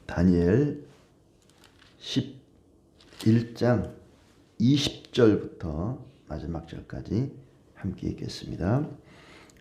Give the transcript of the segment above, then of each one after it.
다니엘 11장 20절부터 마지막 절까지 함께 읽겠습니다.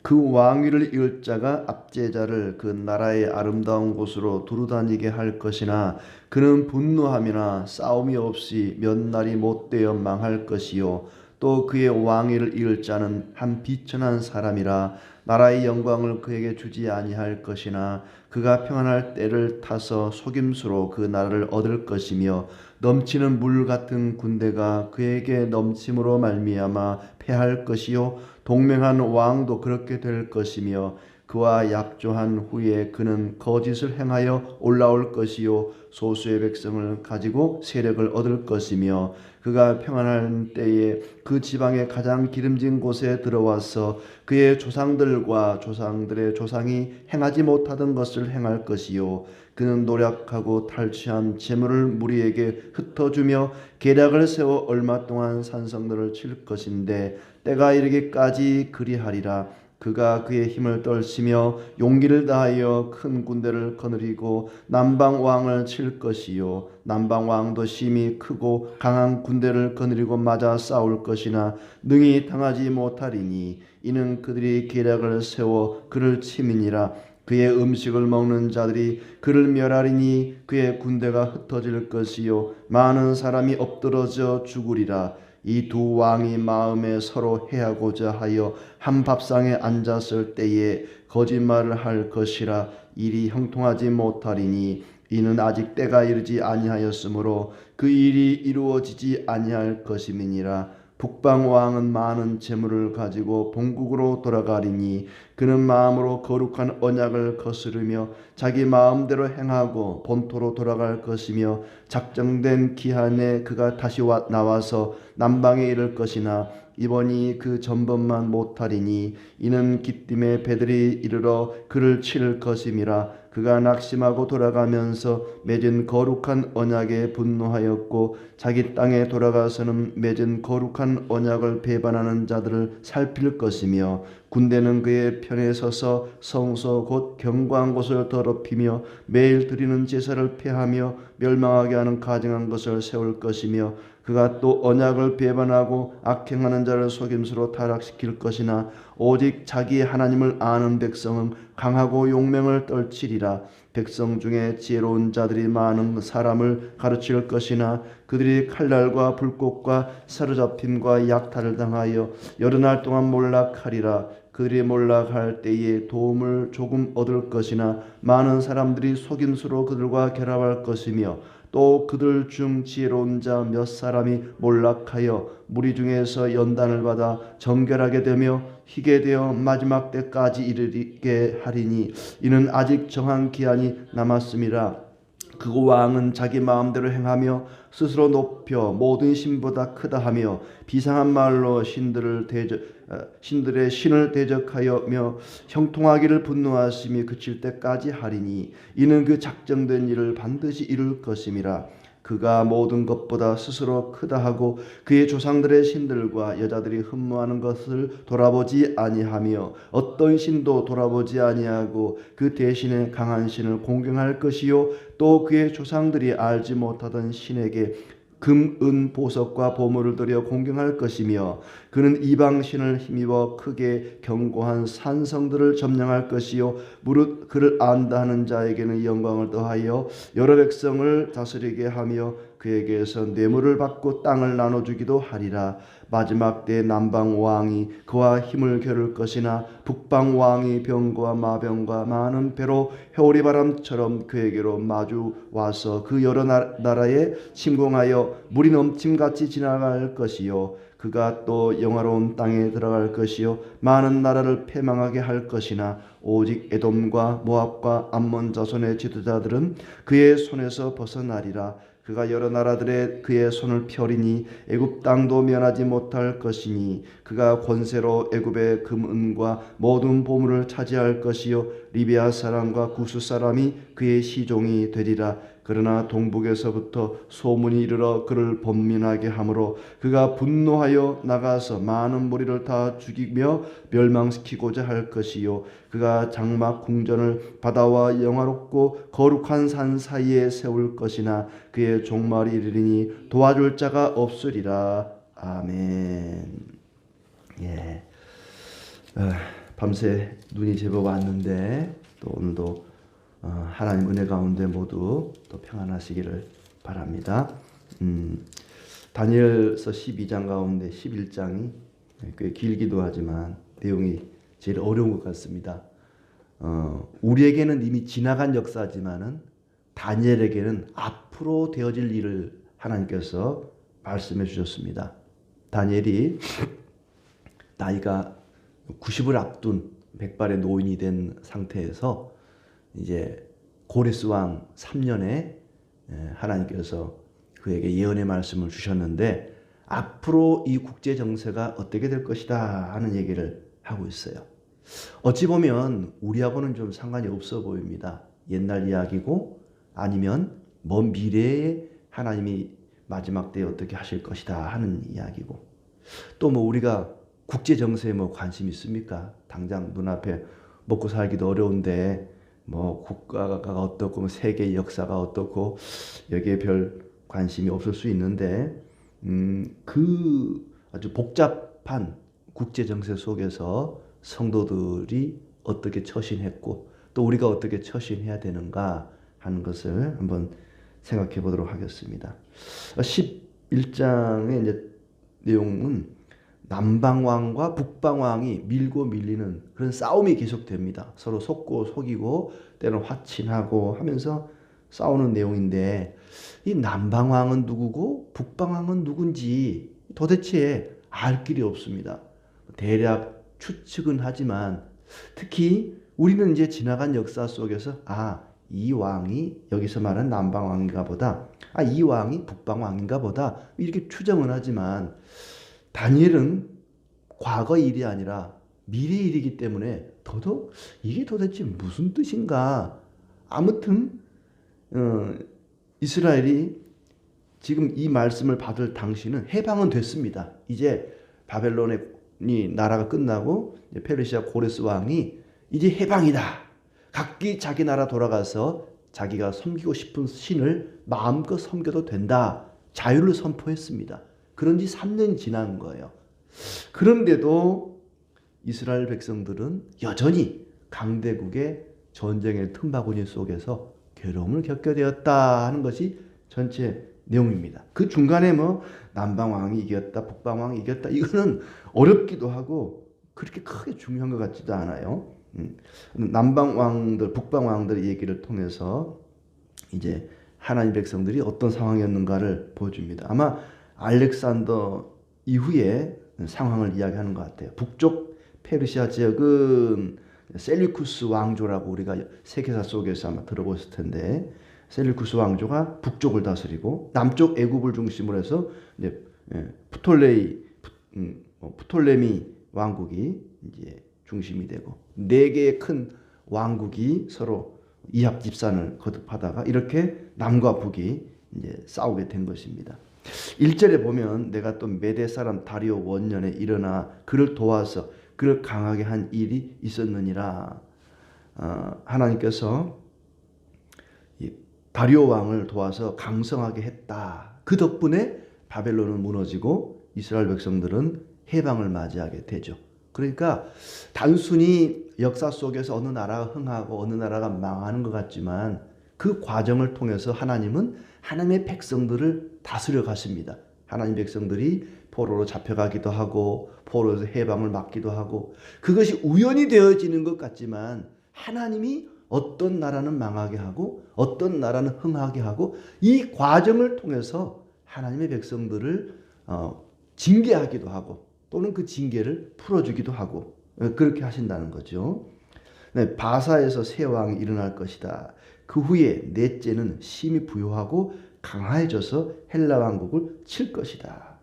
그 왕위를 이을 자가 압제자를 그 나라의 아름다운 곳으로 두루다니게 할 것이나 그는 분노함이나 싸움이 없이 몇 날이 못되어 망할 것이요 또 그의 왕위를 이을 자는 한 비천한 사람이라 나라의 영광을 그에게 주지 아니할 것이나 그가 평안할 때를 타서 속임수로 그 나라를 얻을 것이며 넘치는 물 같은 군대가 그에게 넘침으로 말미암아 패할 것이요 동맹한 왕도 그렇게 될 것이며 그와 약조한 후에 그는 거짓을 행하여 올라올 것이요 소수의 백성을 가지고 세력을 얻을 것이며 그가 평안한 때에 그 지방의 가장 기름진 곳에 들어와서 그의 조상들과 조상들의 조상이 행하지 못하던 것을 행할 것이요 그는 노력하고 탈취한 재물을 무리에게 흩어주며 계략을 세워 얼마 동안 산성들을 칠 것인데 때가 이르기까지 그리하리라. 그가 그의 힘을 떨치며 용기를 다하여 큰 군대를 거느리고 남방왕을 칠 것이요 남방왕도 심히 크고 강한 군대를 거느리고 맞아 싸울 것이나 능히 당하지 못하리니 이는 그들이 계략을 세워 그를 침이니라. 그의 음식을 먹는 자들이 그를 멸하리니 그의 군대가 흩어질 것이요 많은 사람이 엎드러져 죽으리라. 이 두 왕이 마음에 서로 해하고자 하여 한 밥상에 앉았을 때에 거짓말을 할 것이라. 일이 형통하지 못하리니 이는 아직 때가 이르지 아니하였으므로 그 일이 이루어지지 아니할 것임이니라. 북방 왕은 많은 재물을 가지고 본국으로 돌아가리니 그는 마음으로 거룩한 언약을 거스르며 자기 마음대로 행하고 본토로 돌아갈 것이며 작정된 기한에 그가 다시 나와서 남방에 이를 것이나 이번이 그 전번만 못하리니 이는 기띔의 배들이 이르러 그를 칠 것임이라. 그가 낙심하고 돌아가면서 맺은 거룩한 언약에 분노하였고 자기 땅에 돌아가서는 맺은 거룩한 언약을 배반하는 자들을 살필 것이며 군대는 그의 편에 서서 성소 곧 견고한 곳을 더럽히며 매일 드리는 제사를 폐하며 멸망하게 하는 가증한 것을 세울 것이며 그가 또 언약을 배반하고 악행하는 자를 속임수로 타락시킬 것이나 오직 자기 하나님을 아는 백성은 강하고 용맹을 떨치리라. 백성 중에 지혜로운 자들이 많은 사람을 가르칠 것이나 그들이 칼날과 불꽃과 사로잡힘과 약탈을 당하여 여러 날 동안 몰락하리라. 그들이 몰락할 때에 도움을 조금 얻을 것이나 많은 사람들이 속임수로 그들과 결합할 것이며 또 그들 중 지혜로운 자 몇 사람이 몰락하여 무리 중에서 연단을 받아 정결하게 되며 희게 되어 마지막 때까지 이르게 하리니 이는 아직 정한 기한이 남았음이라. 그 왕은 자기 마음대로 행하며 스스로 높여 모든 신보다 크다 하며 비상한 말로 신들의 신을 대적하여며 형통하기를 분노하심이 그칠 때까지 하리니 이는 그 작정된 일을 반드시 이룰 것임이라. 그가 모든 것보다 스스로 크다 하고 그의 조상들의 신들과 여자들이 흠모하는 것을 돌아보지 아니하며 어떤 신도 돌아보지 아니하고 그 대신에 강한 신을 공경할 것이요 또 그의 조상들이 알지 못하던 신에게 금, 은, 보석과 보물을 들여 공경할 것이며 그는 이방신을 힘입어 크게 견고한 산성들을 점령할 것이요 무릇 그를 안다 하는 자에게는 영광을 더하여 여러 백성을 다스리게 하며 그에게서 뇌물을 받고 땅을 나눠주기도 하리라. 마지막 때 남방 왕이 그와 힘을 겨룰 것이나 북방 왕이 병과 마병과 많은 배로 회오리 바람처럼 그에게로 마주 와서 그 여러 나라에 침공하여 물이 넘침같이 지나갈 것이요 그가 또 영화로운 땅에 들어갈 것이요 많은 나라를 패망하게 할 것이나 오직 에돔과 모압과 암몬 자손의 지도자들은 그의 손에서 벗어나리라. 그가 여러 나라들의 그의 손을 펴리니 애굽 땅도 면하지 못할 것이니 그가 권세로 애굽의 금은과 모든 보물을 차지할 것이요 리비아 사람과 구스 사람이 그의 시종이 되리라. 그러나 동북에서부터 소문이 이르러 그를 번민하게 하므로 그가 분노하여 나가서 많은 무리를 다 죽이며 멸망시키고자 할 것이요 그가 장막 궁전을 바다와 영화롭고 거룩한 산 사이에 세울 것이나 그의 종말이 이르리니 도와줄 자가 없으리라. 아멘. 예. 밤새 눈이 제법 왔는데 또 오늘도 하나님 은혜 가운데 모두 또 평안하시기를 바랍니다. 다니엘서 12장 가운데 11장이 꽤 길기도 하지만 내용이 제일 어려운 것 같습니다. 우리에게는 이미 지나간 역사지만은 다니엘에게는 앞으로 되어질 일을 하나님께서 말씀해 주셨습니다. 다니엘이 나이가 90을 앞둔 백발의 노인이 된 상태에서 이제 고레스 왕 3년에 하나님께서 그에게 예언의 말씀을 주셨는데 앞으로 이 국제 정세가 어떻게 될 것이다 하는 얘기를 하고 있어요. 어찌 보면 우리하고는 좀 상관이 없어 보입니다. 옛날 이야기고 아니면 먼 미래에 하나님이 마지막 때에 어떻게 하실 것이다 하는 이야기고 또 뭐 우리가 국제 정세에 뭐 관심 있습니까? 당장 눈앞에 먹고 살기도 어려운데 뭐 국가가 어떻고 세계 역사가 어떻고 여기에 별 관심이 없을 수 있는데 그 아주 복잡한 국제 정세 속에서 성도들이 어떻게 처신했고 또 우리가 어떻게 처신해야 되는가 하는 것을 한번 생각해 보도록 하겠습니다. 11장의 이제 내용은 남방왕과 북방왕이 밀고 밀리는 그런 싸움이 계속됩니다. 서로 속고 속이고 때로는 화친하고 하면서 싸우는 내용인데 이 남방왕은 누구고 북방왕은 누군지 도대체 알 길이 없습니다. 대략 추측은 하지만 특히 우리는 이제 지나간 역사 속에서 이 왕이 여기서 말하는 남방왕인가 보다 이 왕이 북방왕인가 보다 이렇게 추정은 하지만 다니엘은 과거 일이 아니라 미래 일이기 때문에 더더욱 이게 도대체 무슨 뜻인가. 아무튼 이스라엘이 지금 이 말씀을 받을 당시는 해방은 됐습니다. 이제 바벨론의 나라가 끝나고 페르시아 고레스 왕이 이제 해방이다. 각기 자기 나라 돌아가서 자기가 섬기고 싶은 신을 마음껏 섬겨도 된다. 자유를 선포했습니다. 그런 지 3년이 지난 거예요. 그런데도 이스라엘 백성들은 여전히 강대국의 전쟁의 틈바구니 속에서 괴로움을 겪게 되었다 하는 것이 전체 내용입니다. 그 중간에 뭐 남방왕이 이겼다, 북방왕이 이겼다 이거는 어렵기도 하고 그렇게 크게 중요한 것 같지도 않아요. 남방왕들, 북방왕들의 얘기를 통해서 이제 하나님 백성들이 어떤 상황이었는가를 보여줍니다. 아마 알렉산더 이후에 상황을 이야기하는 것 같아요. 북쪽 페르시아 지역은 셀리쿠스 왕조라고 우리가 세계사 속에서 아마 들어보셨을 텐데 셀리쿠스 왕조가 북쪽을 다스리고 남쪽 애굽을 중심으로 해서 이제 프톨레미 왕국이 이제 중심이 되고 네 개의 큰 왕국이 서로 이합 집산을 거듭하다가 이렇게 남과 북이 이제 싸우게 된 것입니다. 1절에 보면 내가 또 메대 사람 다리오 원년에 일어나 그를 도와서 그를 강하게 한 일이 있었느니라. 하나님께서 다리오 왕을 도와서 강성하게 했다. 그 덕분에 바벨론은 무너지고 이스라엘 백성들은 해방을 맞이하게 되죠. 그러니까 단순히 역사 속에서 어느 나라가 흥하고 어느 나라가 망하는 것 같지만 그 과정을 통해서 하나님은 하나님의 백성들을 다스려 가십니다. 하나님 백성들이 포로로 잡혀가기도 하고 포로에서 해방을 맞기도 하고 그것이 우연히 되어지는 것 같지만 하나님이 어떤 나라는 망하게 하고 어떤 나라는 흥하게 하고 이 과정을 통해서 하나님의 백성들을 징계하기도 하고 또는 그 징계를 풀어주기도 하고 그렇게 하신다는 거죠. 바사에서 새 왕이 일어날 것이다. 그 후에 넷째는 심히 부요하고 강화해져서 헬라 왕국을 칠 것이다.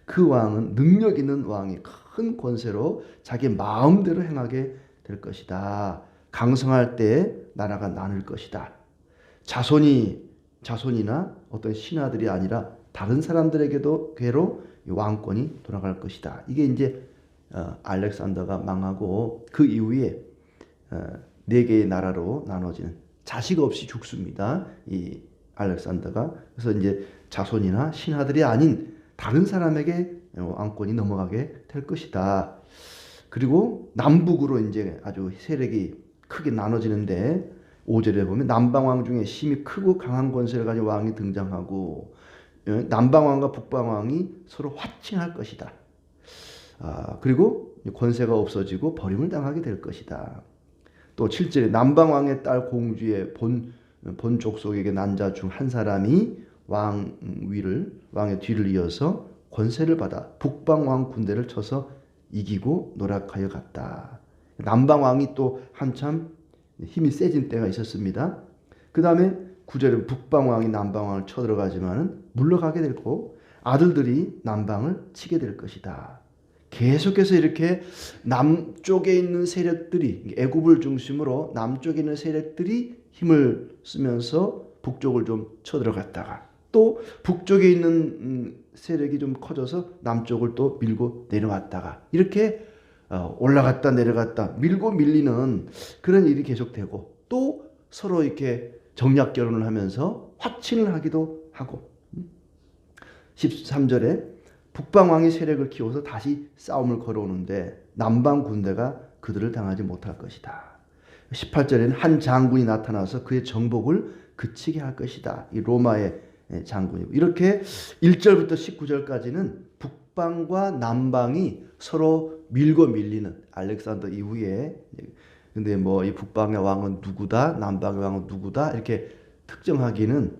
그 왕은 능력 있는 왕이 큰 권세로 자기 마음대로 행하게 될 것이다. 강성할 때 나라가 나눌 것이다. 자손이 자손이나 어떤 신하들이 아니라 다른 사람들에게도 괴로 왕권이 돌아갈 것이다. 이게 이제 알렉산더가 망하고 그 이후에 네 개의 나라로 나눠지는, 자식 없이 죽습니다. 이 알렉산더가. 그래서 이제 자손이나 신하들이 아닌 다른 사람에게 왕권이 넘어가게 될 것이다. 그리고 남북으로 이제 아주 세력이 크게 나눠지는데 5절에 보면 남방왕 중에 힘이 크고 강한 권세를 가진 왕이 등장하고 남방왕과 북방왕이 서로 화친할 것이다. 그리고 권세가 없어지고 버림을 당하게 될 것이다. 또 7절에 남방왕의 딸 공주의 본 족속에게 난 자 중 한 사람이 왕의 뒤를 이어서 권세를 받아 북방왕 군대를 쳐서 이기고 노력하여 갔다. 남방왕이 또 한참 힘이 세진 때가 있었습니다. 그 다음에 9절에 북방왕이 남방왕을 쳐들어가지만 물러가게 되고 아들들이 남방을 치게 될 것이다. 계속해서 이렇게 남쪽에 있는 세력들이, 애굽을 중심으로 남쪽에 있는 세력들이 힘을 쓰면서 북쪽을 좀 쳐들어갔다가 또 북쪽에 있는 세력이 좀 커져서 남쪽을 또 밀고 내려왔다가 이렇게 올라갔다 내려갔다 밀고 밀리는 그런 일이 계속되고 또 서로 이렇게 정략 결혼을 하면서 확친을 하기도 하고 13절에 북방왕이 세력을 키워서 다시 싸움을 걸어오는데 남방 군대가 그들을 당하지 못할 것이다. 18절에는 한 장군이 나타나서 그의 정복을 그치게 할 것이다. 이 로마의 장군이고 이렇게 1절부터 19절까지는 북방과 남방이 서로 밀고 밀리는 알렉산더 이후에 근데 뭐 이 북방의 왕은 누구다 남방의 왕은 누구다 이렇게 특정하기는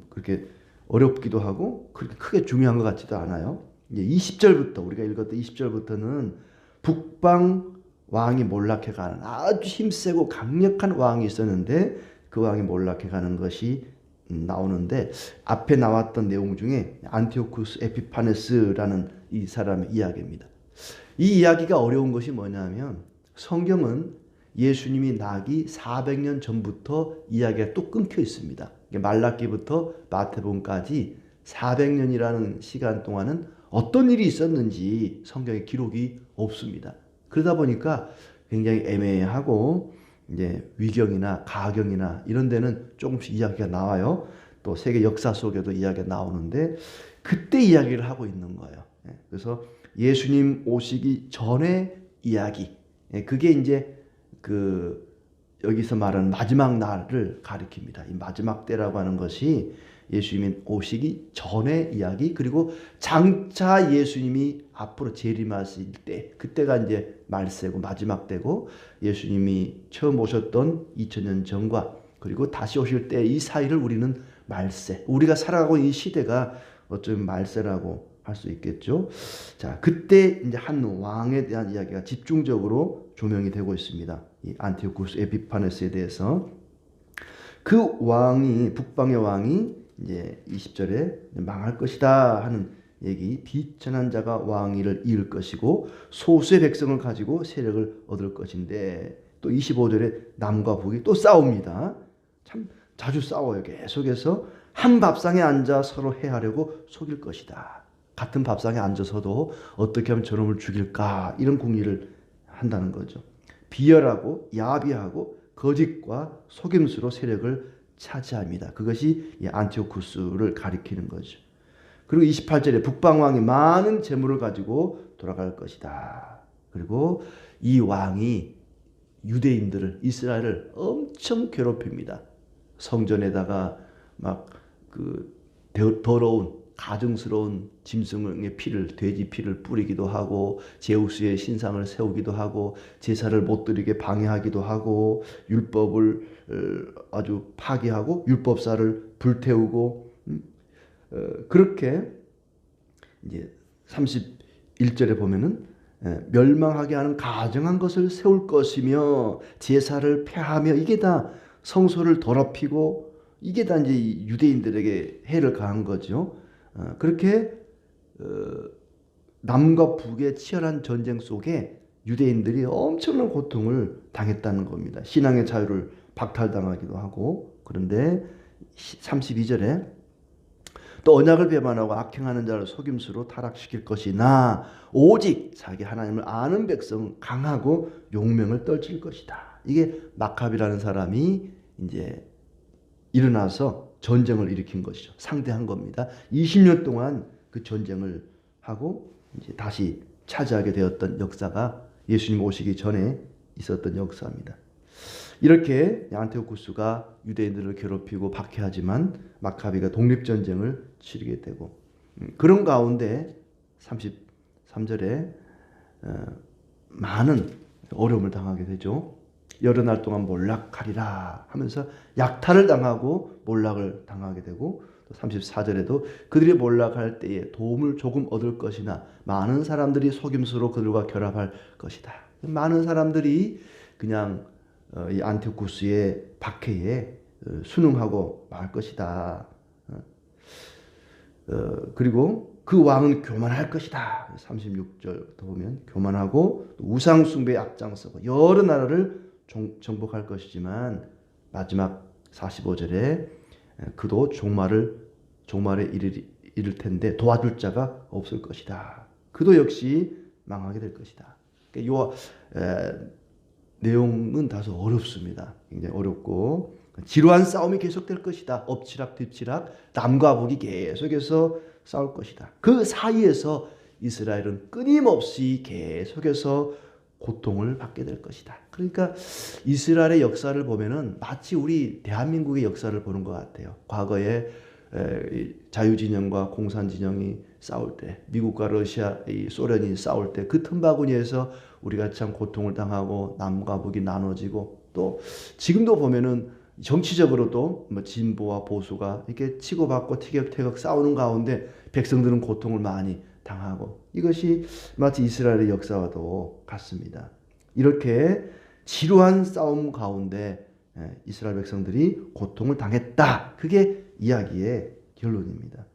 그렇게 어렵기도 하고 그렇게 크게 중요한 것 같지도 않아요. 이제 20절부터 우리가 읽었던 20절부터는 북방 왕이 몰락해가는 아주 힘세고 강력한 왕이 있었는데 그 왕이 몰락해가는 것이 나오는데 앞에 나왔던 내용 중에 안티오쿠스 에피파네스라는 이 사람의 이야기입니다. 이 이야기가 어려운 것이 뭐냐면 성경은 예수님이 나기 400년 전부터 이야기가 또 끊겨 있습니다. 말라기부터 마태복음까지 400년이라는 시간 동안은 어떤 일이 있었는지 성경에 기록이 없습니다. 그러다 보니까 굉장히 애매하고 이제 위경이나 가경이나 이런 데는 조금씩 이야기가 나와요. 또 세계 역사 속에도 이야기가 나오는데 그때 이야기를 하고 있는 거예요. 그래서 예수님 오시기 전의 이야기. 그게 이제 그 여기서 말하는 마지막 날을 가리킵니다. 이 마지막 때라고 하는 것이 예수님이 오시기 전의 이야기 그리고 장차 예수님이 앞으로 재림하실 때 그때가 이제 말세고 마지막 때고 예수님이 처음 오셨던 2000년 전과 그리고 다시 오실 때 이 사이를 우리는 말세 우리가 살아가고 있는 이 시대가 어쩌면 말세라고 할 수 있겠죠. 자, 그때 이제 한 왕에 대한 이야기가 집중적으로 조명이 되고 있습니다. 이 안티오쿠스 에피파네스에 대해서 그 왕이 북방의 왕이 이제 20절에 망할 것이다 하는 얘기, 비천한 자가 왕위를 이을 것이고 소수의 백성을 가지고 세력을 얻을 것인데 또 25절에 남과 북이 또 싸웁니다. 참 자주 싸워요. 계속해서 한 밥상에 앉아 서로 해하려고 속일 것이다. 같은 밥상에 앉아서도 어떻게 하면 저놈을 죽일까 이런 궁리를 한다는 거죠. 비열하고 야비하고 거짓과 속임수로 세력을 차지합니다. 그것이 안티오쿠스를 가리키는 거죠. 그리고 28절에 북방왕이 많은 재물을 가지고 돌아갈 것이다. 그리고 이 왕이 유대인들을 이스라엘을 엄청 괴롭힙니다. 성전에다가 막 그 더러운 가증스러운 짐승의 피를 돼지 피를 뿌리기도 하고 제우스의 신상을 세우기도 하고 제사를 못 드리게 방해하기도 하고 율법을 아주 파기하고 율법사를 불태우고 그렇게 이제 31절에 보면은 멸망하게 하는 가증한 것을 세울 것이며 제사를 폐하며 이게 다 성소를 더럽히고 이게 다 이제 유대인들에게 해를 가한 거죠. 그렇게 남과 북의 치열한 전쟁 속에 유대인들이 엄청난 고통을 당했다는 겁니다. 신앙의 자유를 박탈당하기도 하고 그런데 32절에 또 언약을 배반하고 악행하는 자를 속임수로 타락시킬 것이나 오직 자기 하나님을 아는 백성은 강하고 용맹을 떨칠 것이다. 이게 마카비라는 사람이 이제 일어나서 전쟁을 일으킨 것이죠. 상대한 겁니다. 20년 동안 그 전쟁을 하고 이제 다시 차지하게 되었던 역사가 예수님 오시기 전에 있었던 역사입니다. 이렇게 안티오쿠스가 유대인들을 괴롭히고 박해하지만 마카비가 독립전쟁을 치르게 되고 그런 가운데 33절에 많은 어려움을 당하게 되죠. 여러 날 동안 몰락하리라 하면서 약탈을 당하고 몰락을 당하게 되고 34절에도 그들이 몰락할 때에 도움을 조금 얻을 것이나 많은 사람들이 속임수로 그들과 결합할 것이다. 많은 사람들이 그냥 이 안티오쿠스의 박해에 순응하고 말 것이다. 그리고 그 왕은 교만할 것이다. 36절부터 보면 교만하고 우상 숭배에 앞장서고 여러 나라를 정복할 것이지만 마지막 45절에 그도 종말에 이를 텐데 도와줄 자가 없을 것이다. 그도 역시 망하게 될 것이다. 이 내용은 다소 어렵습니다. 굉장히 어렵고 지루한 싸움이 계속될 것이다. 엎치락 뒤치락 남과 북이 계속해서 싸울 것이다. 그 사이에서 이스라엘은 끊임없이 계속해서 고통을 받게 될 것이다. 그러니까 이스라엘의 역사를 보면은 마치 우리 대한민국의 역사를 보는 것 같아요. 과거에 자유진영과 공산진영이 싸울 때, 미국과 러시아, 소련이 싸울 때 그 틈바구니에서 우리가 참 고통을 당하고 남과 북이 나눠지고 또 지금도 보면은 정치적으로도 뭐 진보와 보수가 이렇게 치고받고 티격태격 싸우는 가운데 백성들은 고통을 많이 당하고 이것이 마치 이스라엘의 역사와도 같습니다. 이렇게 지루한 싸움 가운데 이스라엘 백성들이 고통을 당했다. 그게 이야기의 결론입니다.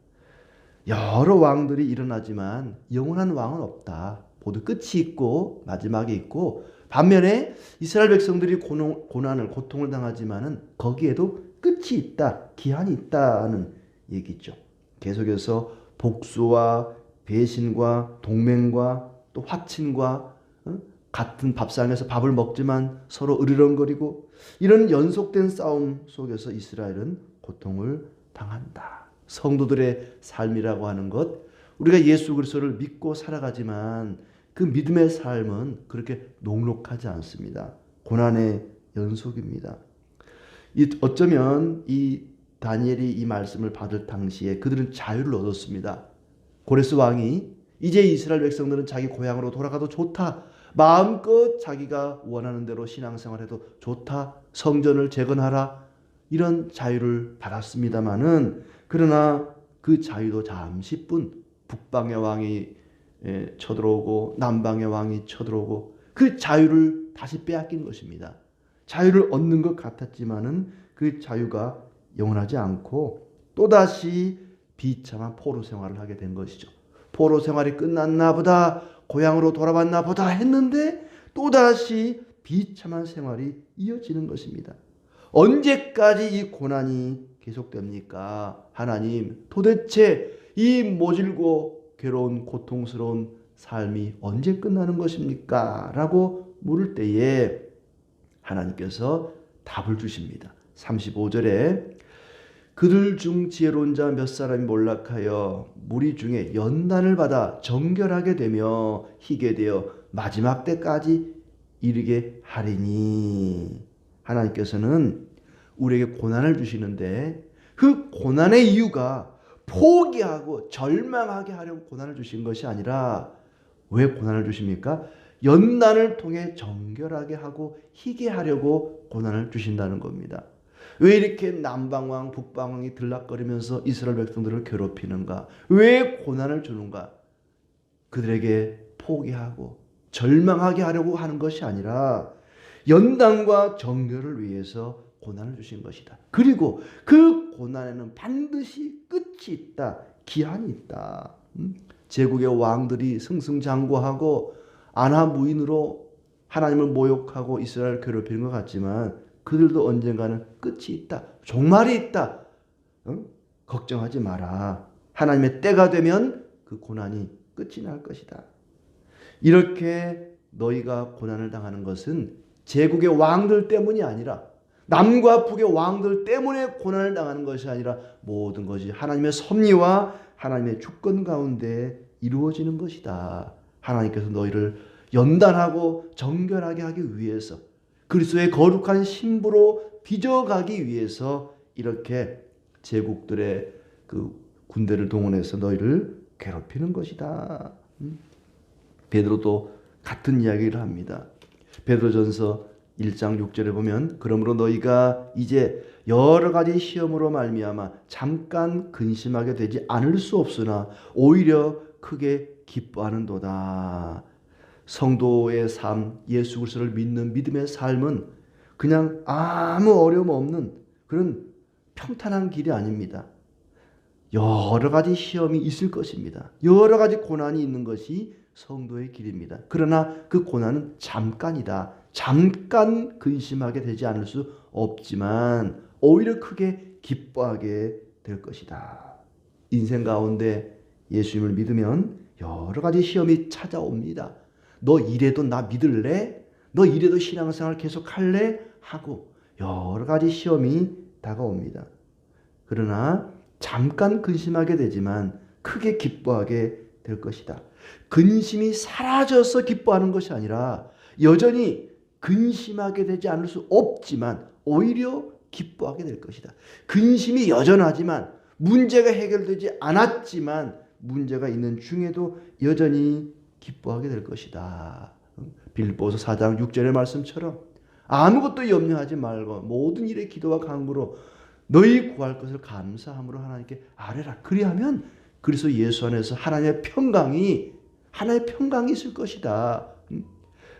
여러 왕들이 일어나지만 영원한 왕은 없다. 모두 끝이 있고 마지막이 있고 반면에 이스라엘 백성들이 고통을 당하지만은 거기에도 끝이 있다. 기한이 있다는 얘기죠. 계속해서 복수와 배신과 동맹과 또 화친과 같은 밥상에서 밥을 먹지만 서로 으르렁거리고 이런 연속된 싸움 속에서 이스라엘은 고통을 당한다. 성도들의 삶이라고 하는 것, 우리가 예수 그리스도를 믿고 살아가지만 그 믿음의 삶은 그렇게 녹록하지 않습니다. 고난의 연속입니다. 어쩌면 이 다니엘이 이 말씀을 받을 당시에 그들은 자유를 얻었습니다. 고레스 왕이 이제 이스라엘 백성들은 자기 고향으로 돌아가도 좋다. 마음껏 자기가 원하는 대로 신앙생활해도 좋다. 성전을 재건하라. 이런 자유를 받았습니다마는 그러나 그 자유도 잠시뿐 북방의 왕이 쳐들어오고 남방의 왕이 쳐들어오고 그 자유를 다시 빼앗긴 것입니다. 자유를 얻는 것 같았지만은 그 자유가 영원하지 않고 또다시 비참한 포로 생활을 하게 된 것이죠. 포로 생활이 끝났나 보다, 고향으로 돌아왔나 보다 했는데 또다시 비참한 생활이 이어지는 것입니다. 언제까지 이 고난이 계속됩니까? 하나님, 도대체 이 모질고 괴로운 고통스러운 삶이 언제 끝나는 것입니까? 라고 물을 때에 하나님께서 답을 주십니다. 35절에 그들 중 지혜로운 자 몇 사람이 몰락하여 무리 중에 연단을 받아 정결하게 되며 희게 되어 마지막 때까지 이르게 하리니. 하나님께서는 우리에게 고난을 주시는데 그 고난의 이유가 포기하고 절망하게 하려고 고난을 주신 것이 아니라 왜 고난을 주십니까? 연단을 통해 정결하게 하고 희게 하려고 고난을 주신다는 겁니다. 왜 이렇게 남방왕 북방왕이 들락거리면서 이스라엘 백성들을 괴롭히는가? 왜 고난을 주는가? 그들에게 포기하고 절망하게 하려고 하는 것이 아니라 연단과 정결을 위해서 고난을 주신 것이다. 그리고 그 고난에는 반드시 끝이 있다. 기한이 있다. 제국의 왕들이 승승장구하고 안하무인으로 하나님을 모욕하고 이스라엘을 괴롭히는 것 같지만 그들도 언젠가는 끝이 있다. 종말이 있다. 걱정하지 마라. 하나님의 때가 되면 그 고난이 끝이 날 것이다. 이렇게 너희가 고난을 당하는 것은 제국의 왕들 때문이 아니라, 남과 북의 왕들 때문에 고난을 당하는 것이 아니라 모든 것이 하나님의 섭리와 하나님의 주권 가운데 이루어지는 것이다. 하나님께서 너희를 연단하고 정결하게 하기 위해서, 그리스도의 거룩한 신부로 빚어가기 위해서 이렇게 제국들의 그 군대를 동원해서 너희를 괴롭히는 것이다. 베드로도 같은 이야기를 합니다. 베드로전서 1장 6절에 보면, 그러므로 너희가 이제 여러 가지 시험으로 말미암아 잠깐 근심하게 되지 않을 수 없으나 오히려 크게 기뻐하는도다. 성도의 삶, 예수 그리스도를 믿는 믿음의 삶은 그냥 아무 어려움 없는 그런 평탄한 길이 아닙니다. 여러 가지 시험이 있을 것입니다. 여러 가지 고난이 있는 것이 성도의 길입니다. 그러나 그 고난은 잠깐이다. 잠깐 근심하게 되지 않을 수 없지만 오히려 크게 기뻐하게 될 것이다. 인생 가운데 예수님을 믿으면 여러 가지 시험이 찾아옵니다. 너 이래도 나 믿을래? 너 이래도 신앙생활 계속 할래? 하고 여러 가지 시험이 다가옵니다. 그러나 잠깐 근심하게 되지만 크게 기뻐하게 될 것이다. 근심이 사라져서 기뻐하는 것이 아니라 여전히 근심하게 되지 않을 수 없지만 오히려 기뻐하게 될 것이다. 근심이 여전하지만, 문제가 해결되지 않았지만 문제가 있는 중에도 여전히 기뻐하게 될 것이다. 빌립보서 4장 6절의 말씀처럼 아무것도 염려하지 말고 모든 일에 기도와 간구로 너희 구할 것을 감사함으로 하나님께 아뢰라. 그리하면 그리스도 예수 안에서 하나님의 평강이 있을 것이다.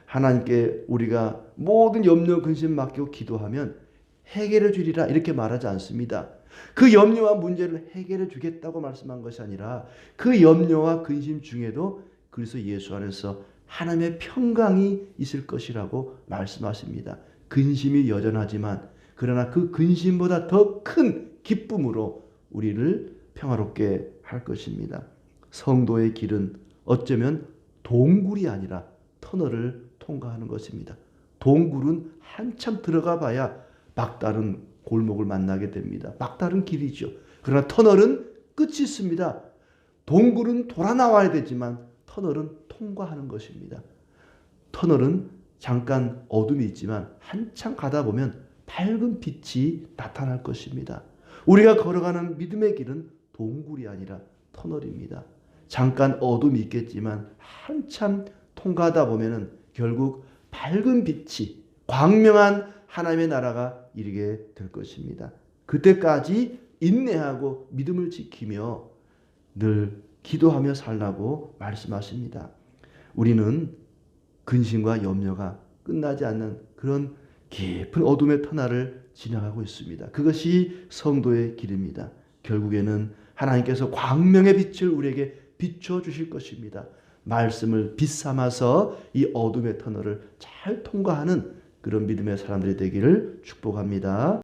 하나님께 우리가 모든 염려 근심 맡기고 기도하면 해결해 주리라 이렇게 말하지 않습니다. 그 염려와 문제를 해결해 주겠다고 말씀한 것이 아니라 그 염려와 근심 중에도 그리스도 예수 안에서 하나님의 평강이 있을 것이라고 말씀하십니다. 근심이 여전하지만 그러나 그 근심보다 더 큰 기쁨으로 우리를 평화롭게 할 것입니다. 성도의 길은 어쩌면 동굴이 아니라 터널을 통과하는 것입니다. 동굴은 한참 들어가 봐야 막다른 골목을 만나게 됩니다. 막다른 길이죠. 그러나 터널은 끝이 있습니다. 동굴은 돌아 나와야 되지만 터널은 통과하는 것입니다. 터널은 잠깐 어둠이 있지만 한참 가다 보면 밝은 빛이 나타날 것입니다. 우리가 걸어가는 믿음의 길은 동굴이 아니라 터널입니다. 잠깐 어둠이 있겠지만 한참 통과하다 보면은 결국 밝은 빛이, 광명한 하나님의 나라가 이르게 될 것입니다. 그때까지 인내하고 믿음을 지키며 늘 기도하며 살라고 말씀하십니다. 우리는 근심과 염려가 끝나지 않는 그런 깊은 어둠의 터널을 지나가고 있습니다. 그것이 성도의 길입니다. 결국에는 하나님께서 광명의 빛을 우리에게 비춰주실 것입니다. 말씀을 빛 삼아서 이 어둠의 터널을 잘 통과하는 그런 믿음의 사람들이 되기를 축복합니다.